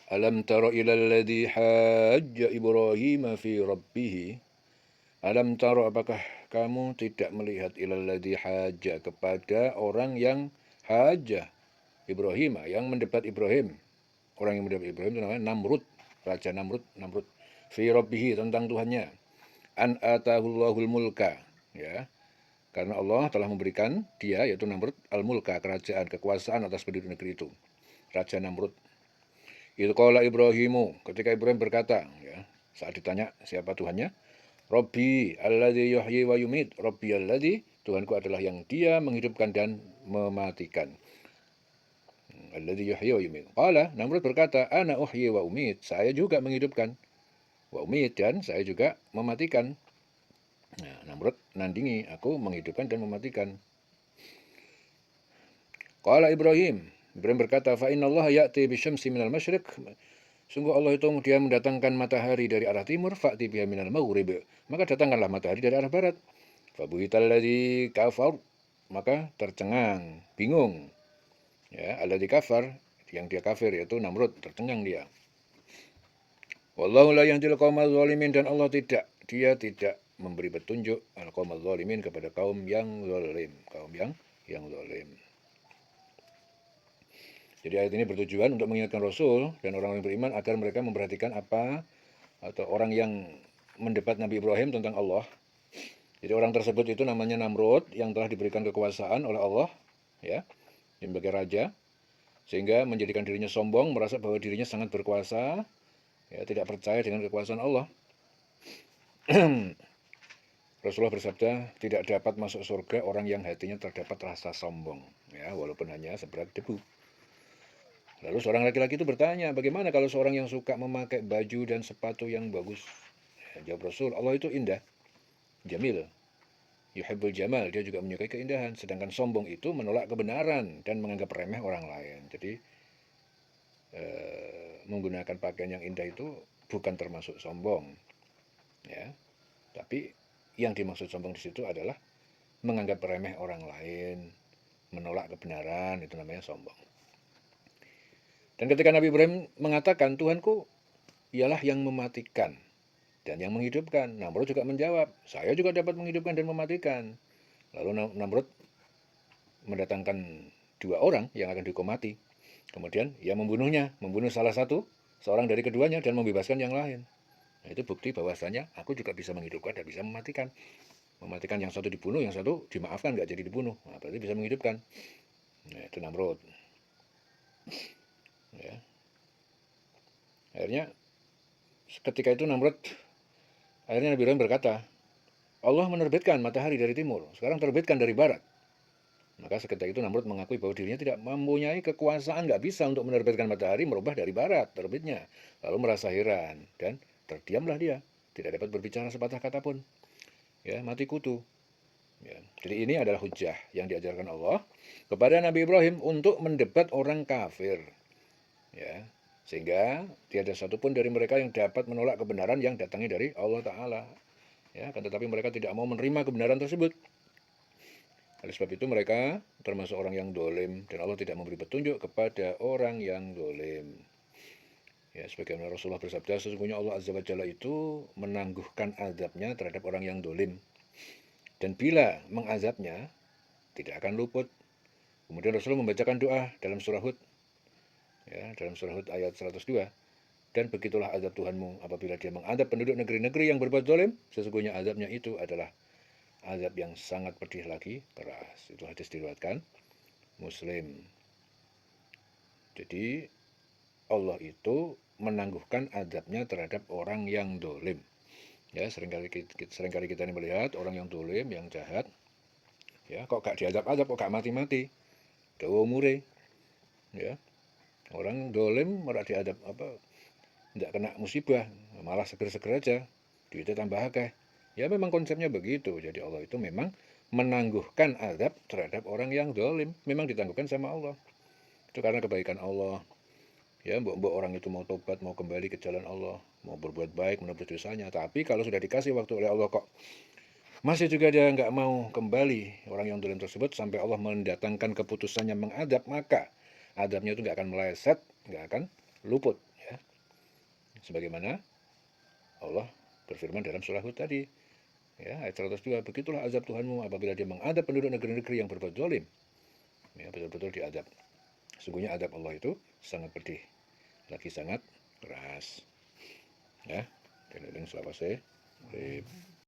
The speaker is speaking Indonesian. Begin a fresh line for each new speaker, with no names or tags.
Alam tara ilal ladzi hajja Ibrahim fi rabbih. Alam tara, apakah kamu tidak melihat ilal ladzi hajja, kepada orang yang hajja Ibrahim, yang mendebat Ibrahim. Orang yang mendebat Ibrahim itu namanya Namrud, Raja Namrud fi rabbih, tentang Tuhannya. An atahullahul mulka, ya. Karena Allah telah memberikan dia, yaitu Namrud, al-mulka, kerajaan, kekuasaan atas penduduk negeri itu. Raja Namrud. Itu qala Ibrahimu, ketika Ibrahim berkata, ya, saat ditanya siapa Tuhannya, Rabbi alladzi yuhyi wa yumit, Rabbi alladzi, Tuhanku adalah yang dia menghidupkan dan mematikan. Alladzi yuhyi wa yumit. Qala, Namrud berkata, ana uhyi wa umit, saya juga menghidupkan, wa umit, dan saya juga mematikan. Nah, Namrud nandingi, aku menghidupkan dan mematikan. Qala Ibrahim berkata, fa innallaha ya'ti bisyamsi minal masyriq, sungguh Allah itu dia mendatangkan matahari dari arah timur, fa'ti biha minal maghrib, maka datangkanlah matahari dari arah barat. Fabuhital ladzi kafar, maka tercengang, bingung, ya, alladzi kafar, yang dia kafir, yaitu Namrud, tercengang dia. Wallahu la yahdil qaumadz zalimin, dan Allah dia tidak memberi petunjuk al-qaumaz zalimin, kepada kaum yang zalim, yang zalim. Jadi ayat ini bertujuan untuk mengingatkan Rasul dan orang-orang beriman agar mereka memperhatikan apa, atau orang yang mendebat Nabi Ibrahim tentang Allah. Jadi orang tersebut itu namanya Namrud, yang telah diberikan kekuasaan oleh Allah, ya, sebagai raja, sehingga menjadikan dirinya sombong, merasa bahwa dirinya sangat berkuasa, ya, tidak percaya dengan kekuasaan Allah. Rasulullah bersabda, tidak dapat masuk surga orang yang hatinya terdapat rasa sombong, ya, walaupun hanya seberat debu. Lalu seorang laki-laki itu bertanya, bagaimana kalau seorang yang suka memakai baju dan sepatu yang bagus? Ya, jawab Rasul, Allah itu indah, jamil, yuhibbul jamal, dia juga menyukai keindahan. Sedangkan sombong itu menolak kebenaran dan menganggap remeh orang lain. Jadi menggunakan pakaian yang indah itu bukan termasuk sombong, ya. Tapi yang dimaksud sombong di situ adalah menganggap remeh orang lain, menolak kebenaran, itu namanya sombong. Dan ketika Nabi Ibrahim mengatakan, Tuhanku ialah yang mematikan dan yang menghidupkan, Namrud juga menjawab, saya juga dapat menghidupkan dan mematikan. Lalu Namrud mendatangkan dua orang yang akan dihukum mati. Kemudian ia membunuh salah satu, seorang dari keduanya, dan membebaskan yang lain. Nah, itu bukti bahwasanya aku juga bisa menghidupkan dan bisa mematikan. Mematikan yang satu dibunuh, yang satu dimaafkan, nggak jadi dibunuh. Nah, berarti bisa menghidupkan. Nah, itu Namrud. Ya. Akhirnya ketika itu akhirnya Nabi Ibrahim berkata, Allah menerbitkan matahari dari timur, sekarang terbitkan dari barat. Maka seketika itu Namrud mengakui bahwa dirinya tidak mempunyai kekuasaan, nggak bisa untuk menerbitkan matahari merubah dari barat terbitnya. Lalu merasa heran dan terdiamlah dia, tidak dapat berbicara sepatah kata pun. Ya, mati kutu. Ya. Jadi ini adalah hujah yang diajarkan Allah kepada Nabi Ibrahim untuk mendebat orang kafir. Ya, sehingga tiada satupun dari mereka yang dapat menolak kebenaran yang datangnya dari Allah Ta'ala. Ya, kan, tetapi mereka tidak mau menerima kebenaran tersebut. Oleh sebab itu mereka termasuk orang yang dolim, dan Allah tidak memberi petunjuk kepada orang yang dolim. Ya, sebagaimana Rasulullah bersabda, sesungguhnya Allah Azza wa Jalla itu menangguhkan azabnya terhadap orang yang dolim. Dan bila mengazabnya, tidak akan luput. Kemudian Rasulullah membacakan doa dalam surah Hud, ya, dalam surah Hud ayat 102. Dan begitulah azab Tuhanmu apabila dia mengadab penduduk negeri-negeri yang berbuat dolim, sesungguhnya azabnya itu adalah azab yang sangat pedih lagi, keras. Itu hadis diriwayatkan Muslim. Jadi Allah itu menangguhkan azabnya terhadap orang yang dolim. Ya, seringkali kita ini melihat orang yang dolim, yang jahat, ya, kok gak diazab-azab, kok gak mati-mati, dawa umure, ya. Orang dolim malah diadab tidak kena musibah, malah seger-seger aja, duitnya tambah akeh. Ya memang konsepnya begitu. Jadi Allah itu memang menangguhkan azab terhadap orang yang dolim, memang ditangguhkan sama Allah. Itu karena kebaikan Allah. Ya, mbok orang itu mau tobat, mau kembali ke jalan Allah, mau berbuat baik, menebus dosanya. Tapi kalau sudah dikasih waktu oleh Allah kok masih juga dia nggak mau kembali, orang yang dolim tersebut, sampai Allah mendatangkan keputusannya mengadab, maka adabnya itu nggak akan meleset, nggak akan luput. Ya. Sebagaimana Allah berfirman dalam surah Hud tadi, ya, ayat 102, begitulah azab Tuhanmu apabila dia mengadab penduduk negeri-negeri yang berbuat zalim. Ya, betul-betul diadab. Sungguhnya adab Allah itu sangat pedih, lagi sangat keras. Ya, dan selawase.